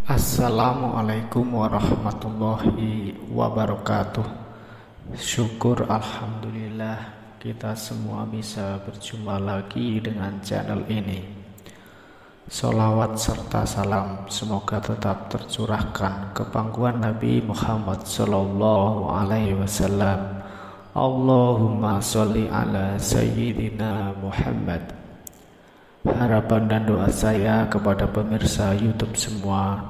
Assalamualaikum warahmatullahi wabarakatuh. Syukur alhamdulillah kita semua bisa berjumpa lagi dengan channel ini. Sholawat serta salam semoga tetap tercurahkan ke pangkuan Nabi Muhammad Sallallahu Alaihi Wasallam. Allahumma sholli ala Sayyidina Muhammad. Harapan dan doa saya kepada pemirsa YouTube semua,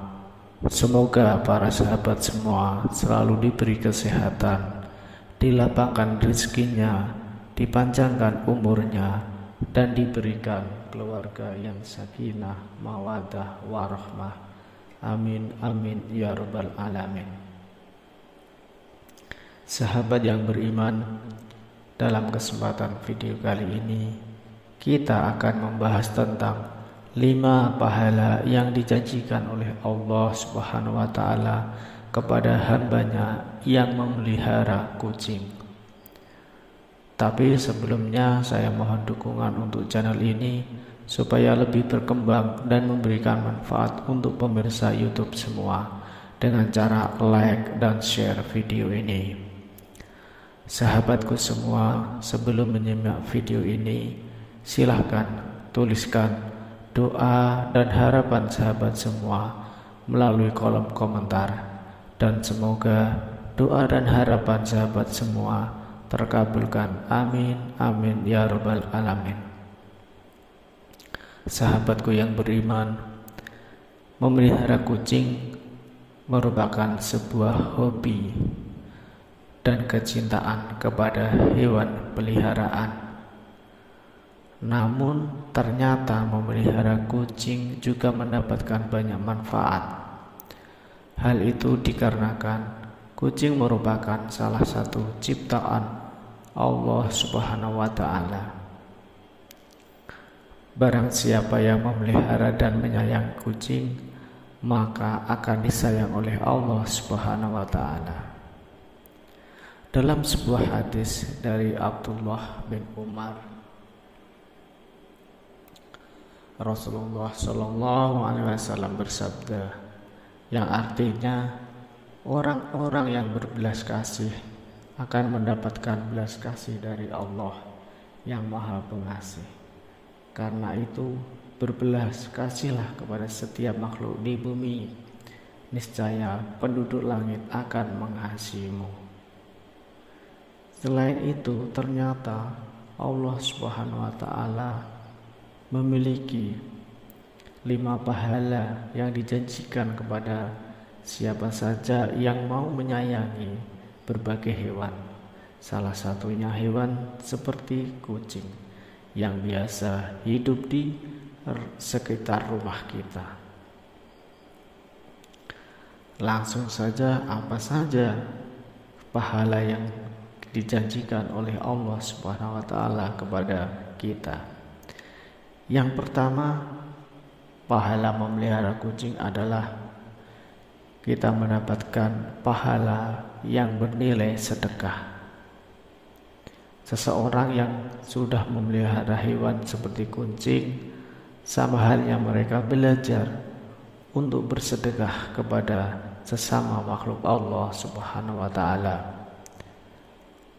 semoga para sahabat semua selalu diberi kesehatan, dilapangkan rezekinya, dipanjangkan umurnya, dan diberikan keluarga yang sakinah, mawaddah, warahmah. Amin, amin, ya rabbal alamin. Sahabat yang beriman, dalam kesempatan video kali ini kita akan membahas tentang 5 pahala yang dijanjikan oleh Allah Subhanahu wa Ta'ala kepada hambanya yang memelihara kucing. Tapi sebelumnya saya mohon dukungan untuk channel ini supaya lebih berkembang dan memberikan manfaat untuk pemirsa YouTube semua dengan cara like dan share video ini. Sahabatku semua, sebelum menyimak video ini, silahkan tuliskan doa dan harapan sahabat semua melalui kolom komentar, dan semoga doa dan harapan sahabat semua terkabulkan. Amin, amin, ya rabbal alamin. Sahabatku yang beriman, memelihara kucing merupakan sebuah hobi dan kecintaan kepada hewan peliharaan. Namun ternyata memelihara kucing juga mendapatkan banyak manfaat. Hal itu dikarenakan kucing merupakan salah satu ciptaan Allah Subhanahu wa Ta'ala. Barang siapa yang memelihara dan menyayangi kucing, maka akan disayang oleh Allah Subhanahu wa Ta'ala. Dalam sebuah hadis dari Abdullah bin Umar, Rasulullah Shallallahu Alaihi Wasallam bersabda, yang artinya orang-orang yang berbelas kasih akan mendapatkan belas kasih dari Allah yang Maha Pengasih. Karena itu berbelas kasihlah kepada setiap makhluk di bumi, niscaya penduduk langit akan mengasihimu. Selain itu, ternyata Allah Subhanahu wa Ta'ala memiliki 5 pahala yang dijanjikan kepada siapa saja yang mau menyayangi berbagai hewan. Salah satunya hewan seperti kucing yang biasa hidup di sekitar rumah kita. Langsung saja, apa saja pahala yang dijanjikan oleh Allah Subhanahu wa Ta'ala kepada kita? Yang pertama, pahala memelihara kucing adalah kita mendapatkan pahala yang bernilai sedekah. Seseorang yang sudah memelihara hewan seperti kucing, sama halnya mereka belajar untuk bersedekah kepada sesama makhluk Allah Subhanahu wa Ta'ala.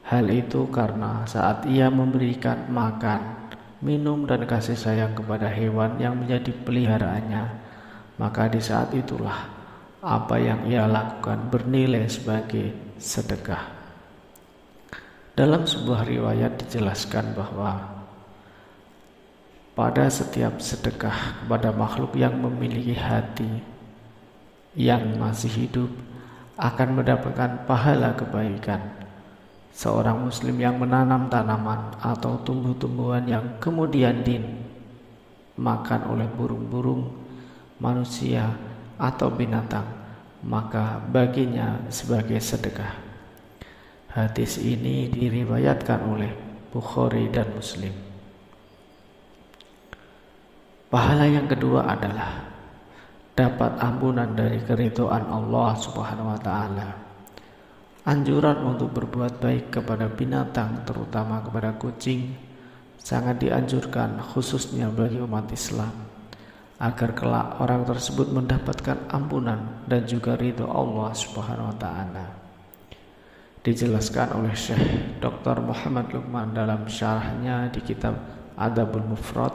Hal itu karena saat ia memberikan makan, minum dan kasih sayang kepada hewan yang menjadi peliharaannya, maka di saat itulah apa yang ia lakukan bernilai sebagai sedekah. Dalam sebuah riwayat dijelaskan bahwa pada setiap sedekah kepada makhluk yang memiliki hati yang masih hidup akan mendapatkan pahala kebaikan. Seorang muslim yang menanam tanaman atau tumbuh-tumbuhan yang kemudian dimakan oleh burung-burung, manusia atau binatang, maka baginya sebagai sedekah. Hadis ini diriwayatkan oleh Bukhari dan Muslim. Pahala yang kedua adalah dapat ampunan dari keridhaan Allah Subhanahu wa Ta'ala. Anjuran untuk berbuat baik kepada binatang, terutama kepada kucing, sangat dianjurkan khususnya bagi umat Islam, agar kelak orang tersebut mendapatkan ampunan dan juga ridho Allah Subhanahu wa taala. Dijelaskan oleh Syekh Dr. Muhammad Luqman dalam syarahnya di kitab Adabul Mufrad,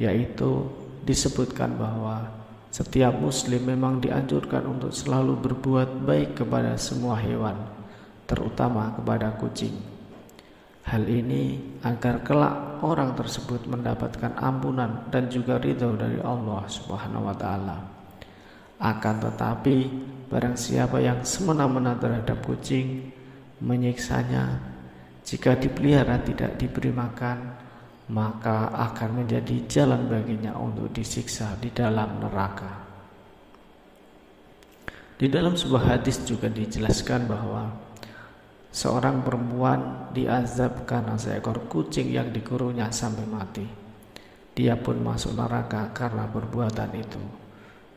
yaitu disebutkan bahwa setiap muslim memang dianjurkan untuk selalu berbuat baik kepada semua hewan, terutama kepada kucing. Hal ini agar kelak orang tersebut mendapatkan ampunan dan juga ridho dari Allah Subhanahu wa taala. Akan tetapi barang siapa yang semena-mena terhadap kucing, menyiksanya, jika dipelihara tidak diberi makan, maka akan menjadi jalan baginya untuk disiksa di dalam neraka. Di dalam sebuah hadis juga dijelaskan bahwa seorang perempuan diazab karena seekor kucing yang dikurungnya sampai mati. Dia pun masuk neraka karena perbuatan itu.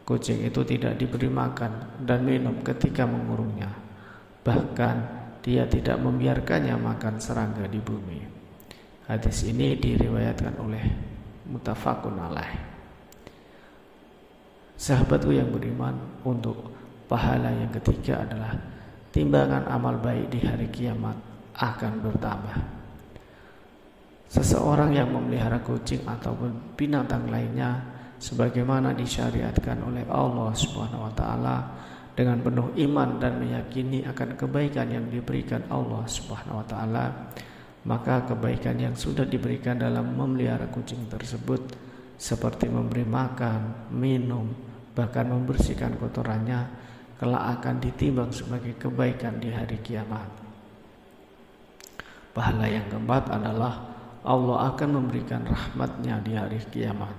Kucing itu tidak diberi makan dan minum ketika mengurungnya. Bahkan dia tidak membiarkannya makan serangga di bumi. Hadis ini diriwayatkan oleh muttafaqun alaih. Sahabatku yang beriman, untuk pahala yang ketiga adalah timbangan amal baik di hari kiamat akan bertambah. Seseorang yang memelihara kucing ataupun binatang lainnya sebagaimana disyariatkan oleh Allah Subhanahu wa taala dengan penuh iman dan meyakini akan kebaikan yang diberikan Allah Subhanahu wa taala, maka kebaikan yang sudah diberikan dalam memelihara kucing tersebut seperti memberi makan, minum, bahkan membersihkan kotorannya, kelak akan ditimbang sebagai kebaikan di hari kiamat. Pahala yang keempat adalah Allah akan memberikan rahmatnya di hari kiamat.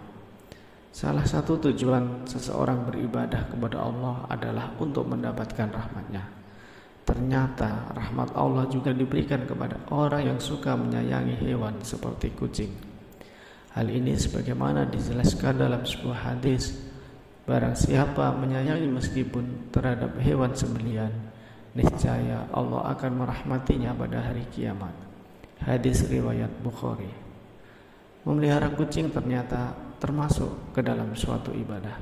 Salah satu tujuan seseorang beribadah kepada Allah adalah untuk mendapatkan rahmatnya. Ternyata rahmat Allah juga diberikan kepada orang yang suka menyayangi hewan seperti kucing. Hal ini sebagaimana dijelaskan dalam sebuah hadis, barang siapa menyayangi meskipun terhadap hewan sembelihan, niscaya Allah akan merahmatinya pada hari kiamat. Hadis riwayat Bukhari. Memelihara kucing ternyata termasuk ke dalam suatu ibadah,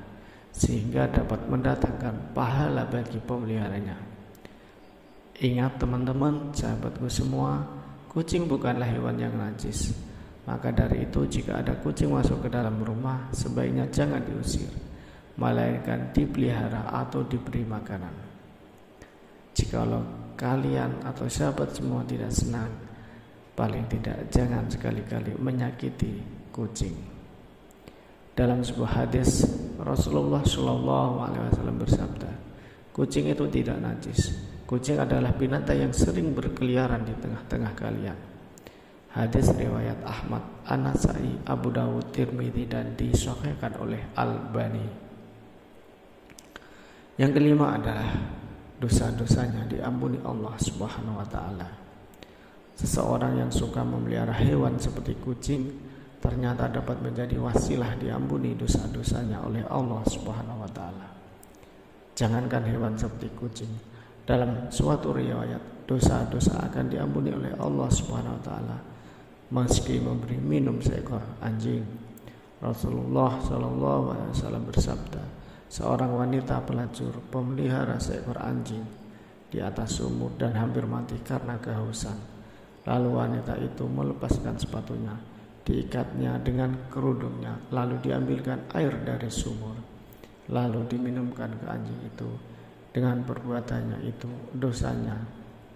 sehingga dapat mendatangkan pahala bagi pemeliharanya. Ingat teman-teman, sahabatku semua, kucing bukanlah hewan yang najis. Maka dari itu jika ada kucing masuk ke dalam rumah, sebaiknya jangan diusir, melainkan dipelihara atau diberi makanan. Jikalau kalian atau sahabat semua tidak senang, paling tidak jangan sekali-kali menyakiti kucing. Dalam sebuah hadis, Rasulullah SAW bersabda, kucing itu tidak najis. Kucing adalah binatang yang sering berkeliaran di tengah-tengah kalian. Hadis riwayat Ahmad, An-Nasai, Abu Dawud, Tirmidzi dan disahihkan oleh Al-Albani. Yang kelima adalah dosa-dosanya diampuni Allah Subhanahu wa taala. Seseorang yang suka memelihara hewan seperti kucing ternyata dapat menjadi wasilah diampuni dosa-dosanya oleh Allah Subhanahu wa taala. Jangankan hewan seperti kucing, dalam suatu riwayat dosa-dosa akan diampuni oleh Allah Subhanahu wa taala meski memberi minum seekor anjing. Rasulullah SAW bersabda, seorang wanita pelacur pemelihara seekor anjing di atas sumur dan hampir mati karena kehausan. Lalu wanita itu melepaskan sepatunya, diikatnya dengan kerudungnya, lalu diambilkan air dari sumur, lalu diminumkan ke anjing itu. Dengan perbuatannya itu dosanya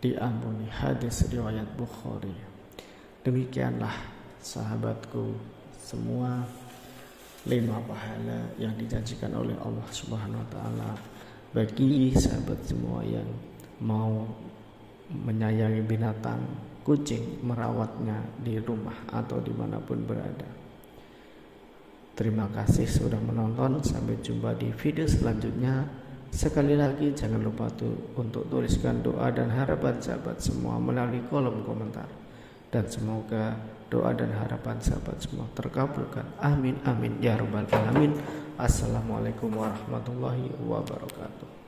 diampuni. Hadis riwayat Bukhari. Demikianlah sahabatku semua 5 pahala yang dijanjikan oleh Allah Subhanahu wa taala bagi sahabat semua yang mau menyayangi binatang kucing, merawatnya di rumah atau dimanapun berada. Terima kasih sudah menonton. Sampai jumpa di video selanjutnya. Sekali lagi jangan lupa untuk tuliskan doa dan harapan sahabat semua melalui kolom komentar. Dan semoga doa dan harapan sahabat semua terkabulkan. Amin amin ya rabbal alamin. Assalamualaikum warahmatullahi wabarakatuh.